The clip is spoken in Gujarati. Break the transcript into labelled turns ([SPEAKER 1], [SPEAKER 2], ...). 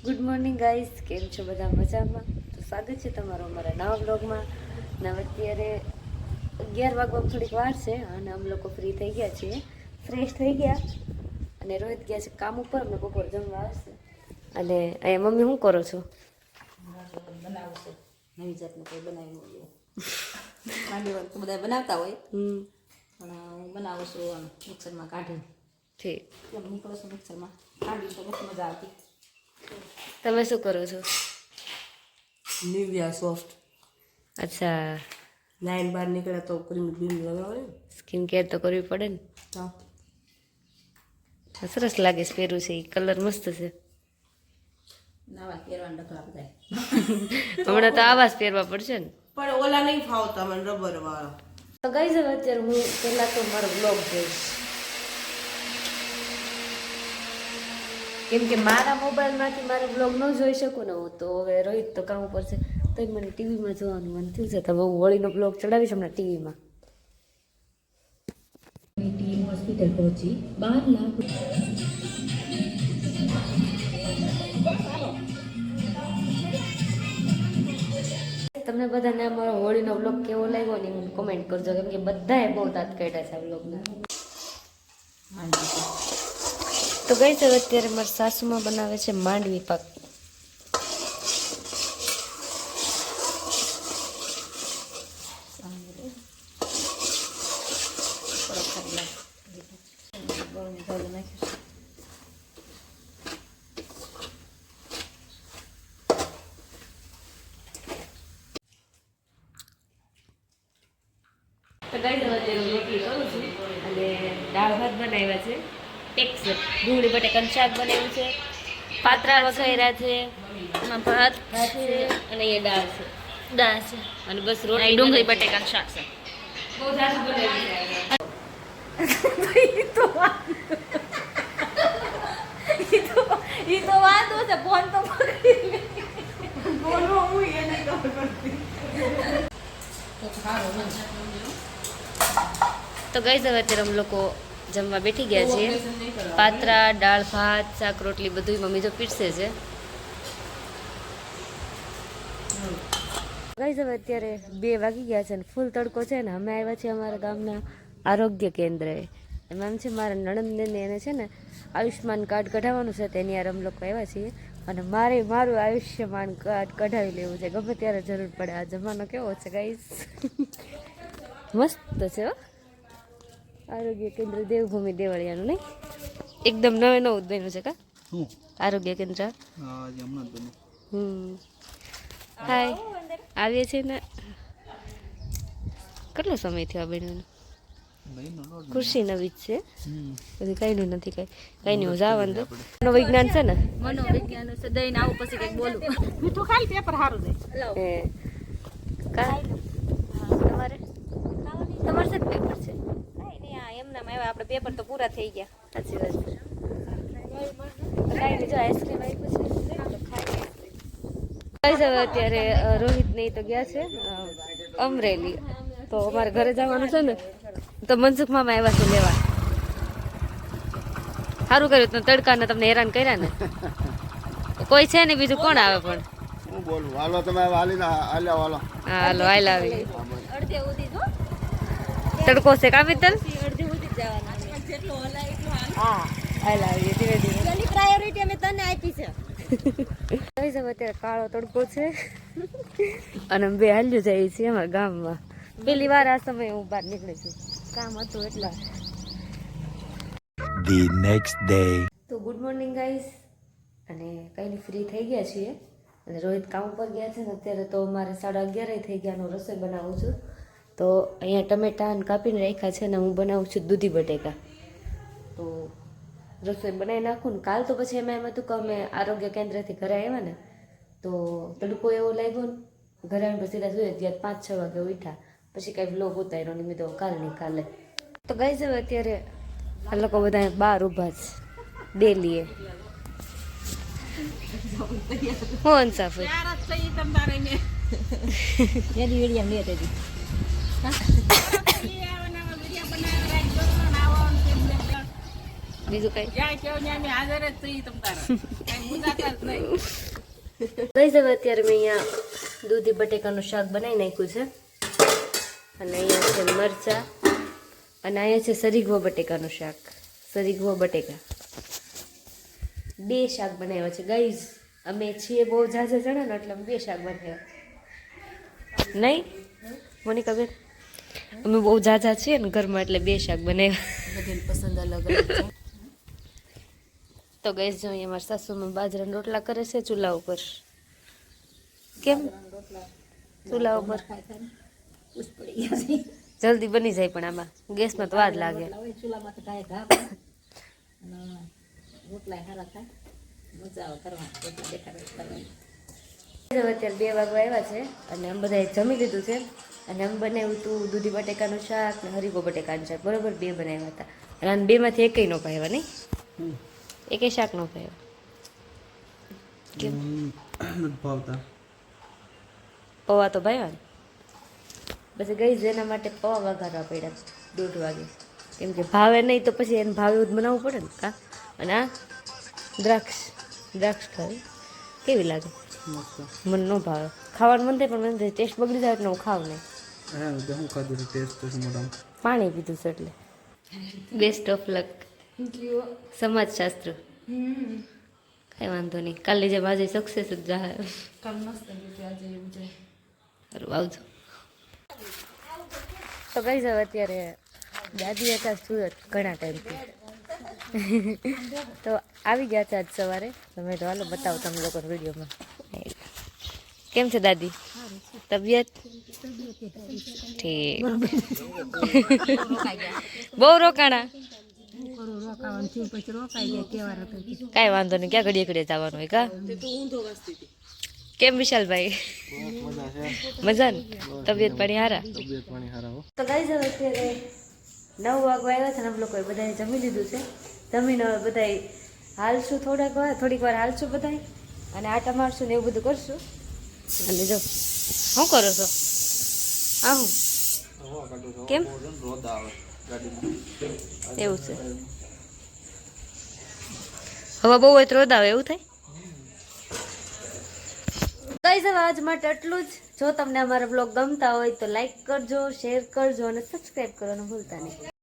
[SPEAKER 1] ગુડ મોર્નિંગ ગાઈસ, કેમ છો બધા મજામાં? તો સ્વાગત છે તમારું અમારા નવા બ્લોગમાં. ને અત્યારે 11 વાગવા થોડીક વાર છે અને અમે લોકો ફ્રી થઈ ગયા છીએ, ફ્રેશ થઈ ગયા અને રોહિત ગયા છે કામ ઉપર. અમને બપોર જમવા આવશે. અને અહીંયા મમ્મી શું કરો છો?
[SPEAKER 2] બનાવશે નવી જાતનું કંઈ બનાવી હોય માંડવી તો બધા બનાવતા હોય પણ હું બનાવું છું આમ મિક્સરમાં કાઢી.
[SPEAKER 1] ઠીક.
[SPEAKER 2] કેમ નીકળો છો મિક્સરમાં કાઢી તો બહુ મજા આવતી.
[SPEAKER 1] તમે શું કરો છો?
[SPEAKER 3] Nivea soft.
[SPEAKER 1] અચ્છા,
[SPEAKER 3] લાઈન બહાર નીકળે તો ક્રીમ બીમ લગાવે ને.
[SPEAKER 1] સ્કિન કેર તો કરવી પડે ને.
[SPEAKER 3] હા.
[SPEAKER 1] સરસ લાગે છે, પહેરું છે એ કલર મસ્ત છે.
[SPEAKER 2] નાવા પહેરવાના ડખલા બધા
[SPEAKER 1] હમણાં તો આવા જ પહેરવા પડશે ને.
[SPEAKER 3] પણ ઓલા નહીં ફાવતા મને રબર વાળા.
[SPEAKER 1] તો ગાઈઝ હવે અત્યારે હું પહેલાં તો મારો બ્લોગ જોઈશ, કેમ કે મારા મોબાઈલમાંથી મારો બ્લોગ ન જોઈ શકું ને હું. તો હવે રોહિત તો કામ ઉપર છે તો મને ટીવીમાં જોવાનું મન થયું છે. તો હું હોળીનો બ્લોગ ચડાવીશ હમણાં ટીવીમાં.
[SPEAKER 2] ટીમ હોસ્પિટલ પહોંચી 12 લાખ
[SPEAKER 1] તમને બધાને અમારો હોળીનો બ્લોગ કેવો લાગ્યો ને મને કોમેન્ટ કરજો, કેમ કે બધાએ બહુ દાંત કાઢ્યા છે આ બ્લોગના. તો ગઈ છે અત્યારે મારા સાસુમાં બનાવે છે માંડવી પાક. તો ગઈ અત્યારે હું રોટલી કરું છું અને દાળ ભાત બનાવ્યા છે. એક છે ડુંગળી બટેકાનું શાક બનાવ્યું છે, પાતરા વઘાર્યા છે, ભાત છે અને એ દાળ છે અને બસ રોટલી ડુંગળી બટેકાનું શાક છે. બહુ જાજુ બનાવ્યું છે. તો વાંધો છે, ફોન તો તો ગઈ હવે અત્યારે અમે લોકો જમવા બેઠી ગયા છીએ. પાત્રા, દાળ ભાત, શાક રોટલી બધું મમ્મી જો પીરસે છે. ગઈ હવે અત્યારે 2 વાગી ગયા છે અને ફૂલ તડકો છે ને. અમે આવ્યા છીએ અમારા ગામના આરોગ્ય કેન્દ્રએ. એમાં એમ છે મારા નણંદને એને છે ને આયુષ્યમાન કાર્ડ કઢાવવાનું છે, તેની યાર અમે લોકો આવ્યા છીએ. અને મારું આયુષ્યમાન કાર્ડ કઢાવી લેવું છે, ગમે ત્યારે જરૂર પડે. આ જમાનો કેવો છે ગાઈસ, મસ્ત છે હો. આરોગ્ય કેન્દ્ર દેવભૂમિ દેવળિયાનું નહીં, એકદમ નવું નવું બન્યું છે કા આરોગ્ય કેન્દ્ર. હાય, આવીએ છીએ ને. કેટલો સમય થયો આ બન્યું? ખુરશી નવી જ છે, બધી કઈ નથી. કઈ નહીં, હું જવાનું તો મનોવિજ્ઞાન છે ને.
[SPEAKER 2] મનોવિજ્ઞાન છે દઈને આવું પછી કંઈક બોલું. મીઠું ખાલી પેપર સારું જાય.
[SPEAKER 1] તમારે તમારે છે પેપર છે?
[SPEAKER 2] એમનામાં આવ્યા આપણે પેપર તો પૂરા થઈ ગયા.
[SPEAKER 1] સાચી વાત છે. કાંઈ નહીં, જો આઈસ્ક્રીમ આવી છે. અત્યારે રોહિત નહીં તો ગયા છે અમરેલી. તો અમારે ઘરે જવાનું છે ને, તો મનસુખ મામા આવ્યા છે લેવા. સારું કર્યું તો તડકાને તમને હેરાન કર્યા ને. કોઈ છે ને બીજું કોણ આવે પણ.
[SPEAKER 4] હું બોલું હાલો તમે હાલ્યા હાલો.
[SPEAKER 1] હા હાલો હાલ આવી. તડકો છે કા મિત્તલ? હા હાલ આવી ધીરે ધીરે.
[SPEAKER 2] પ્રાયોરિટી અમે તને આપી છે.
[SPEAKER 1] અત્યારે કાળો તડકો છે અને બે હાલ્યું જાય છે અમારા ગામમાં. પેલી વાર આ સમયે હું બહાર નીકળી છું, કામ હતું એટલા.
[SPEAKER 5] The next day.
[SPEAKER 1] તો ગુડ મોર્નિંગ ગાઈસ, અને કંઈ ફ્રી થઈ ગયા છીએ અને રોહિત કામ ઉપર ગયા છે ને. અત્યારે તો મારે 11:30 થઈ ગયાનો રસોઈ બનાવું છું. તો અહીંયા ટમેટાં કાપીને રાખ્યા છે અને હું બનાવું છું દૂધી બટેકા. તો રસોઈ બનાવી નાખું ને. કાલ તો પછી એમ હતું કે અમે આરોગ્ય કેન્દ્રથી ઘરે આવ્યા ને, તો તડકો એવો લાગ્યો ને, ઘરે આવીને પછી સીધા જોઈએ ત્યાં 5-6 વાગે ઉઠ્યા. પછી કાંઈ વ્લોગ ઉતાર્યો નહીં, મેં તો કાલે. તો ગાઈસ હવે અત્યારે આ લોકો બધા બહાર ઊભા છે ડેલીએ. હું અંસાફર બીજું કઈ
[SPEAKER 2] જ્યાં કેવું ત્યાં અમે હાજર જ થઈ તમ તારા કઈ મુજાતા જ નહીં
[SPEAKER 1] ગઈ હવે અત્યારે મેં અહીંયા દૂધી બટેકાનું શાક બનાવી નાખ્યું છે અને અહીંયા છે મરચાં અને અહીંયા છે સરીગવો બટેકાનું શાક સરીગવો બટેકા 2 શાક બનાવ્યા છે ગાઈઝ અમે છીએ બહુ ઝાઝા જણા ને એટલે અમે 2 શાક બનાવ્યા નહીં મોનિકા બેન અમે બહુ ઝાઝા છીએ ને ઘરમાં એટલે 2 શાક બનાવ્યા
[SPEAKER 2] બધી પસંદ અલગ અલગ છે
[SPEAKER 1] તો ગાઈઝ જો અહીંયા મારા સાસુમાં બાજરાના રોટલા કરે છે ચૂલા ઉપર કેમ ચૂલા ઉપર
[SPEAKER 2] ઉસ પડી ગયા છે
[SPEAKER 1] જલ્દી બની જાય પણ આમાં ગેસમાં તો વાર લાગે
[SPEAKER 2] હવે ચૂલામાં તો કાંઈ ઘા અને રોટલા સારા થાય મજા આવે કરવા રોટલા દેખાડે કરવાની
[SPEAKER 1] હવે અત્યારે 2 વાગવા આવ્યા છે અને અમે બધાએ જમી લીધું છે અને અમે બનાવ્યું હતું દૂધી બટેકાનું શાક ને હરીગો બટેકાનું શાક બરોબર 2 બનાવ્યા હતા અને આને 2 માંથી એકેય નો ભાવ્યા નહીં એકેય શાક નો ભાવ્યા કેમ
[SPEAKER 4] ભાવતા
[SPEAKER 1] પૌવા તો ભાવ્યા ને પછી ગઈ જેના માટે પૌવા વઘારવા પડ્યા 1:30 વાગે કેમ કે ભાવે નહીં તો પછી એને ભાવે એવું જ બનાવવું પડે ને કા અને આ દ્રાક્ષ ખાવી કેવી લાગે મને ન ભાવે ખાવાનું મન થાય પણ મને ટેસ્ટ બગડી જાય એટલે હું ખાવ નહીં
[SPEAKER 4] હું ખાધું ટેસ્ટ મોઢામાં
[SPEAKER 1] પાણી પીધું છે એટલે બેસ્ટ ઓફ લક સમાજશાસ્ત્ર કઈ વાંધો નહીં કાલની જેમ આજે સક્સેસ જ જાય
[SPEAKER 2] કામ મસ્ત આજે એવું છે
[SPEAKER 1] સારું આવજો તો કઈ જાવ અત્યારે દાદી હતા સુરત ઘણા ટાઈમથી તો આવી ગયા છે આજ સવારે તમે તો હાલો બતાવો તમે લોકોના વિડીયોમાં કેમ છે દાદી તબિયત ઠીક બહુ રોકાણા કાંઈ વાંધો નહીં ક્યાં ઘડીએ ઘડીએ જવાનું હોય કા કેમ વિશાલભાઈ મજા ને તબિયત પાણી હારા તો ગાઈઝ હવે અત્યારે 9 વાગવા આવ્યા છે ને અમે લોકોએ બધાએ જમી લીધું છે જમીને હવે બધાએ હાલશું થોડીક વાર હાલશું બધાએ અને આટા મારશું ને એવું બધું કરશું અને જો શું કરો છો આ હું કેમ એવું છે હવે બહુ હોય તો રોદ આવે એવું થાય ગાઈઝ હવે આજ માટે આટલું જ જો તમને અમારા બ્લોગ ગમતા હોય તો લાઈક કરજો શેર કરજો અને સબસ્ક્રાઈબ કરવાનું ભૂલતા નહીં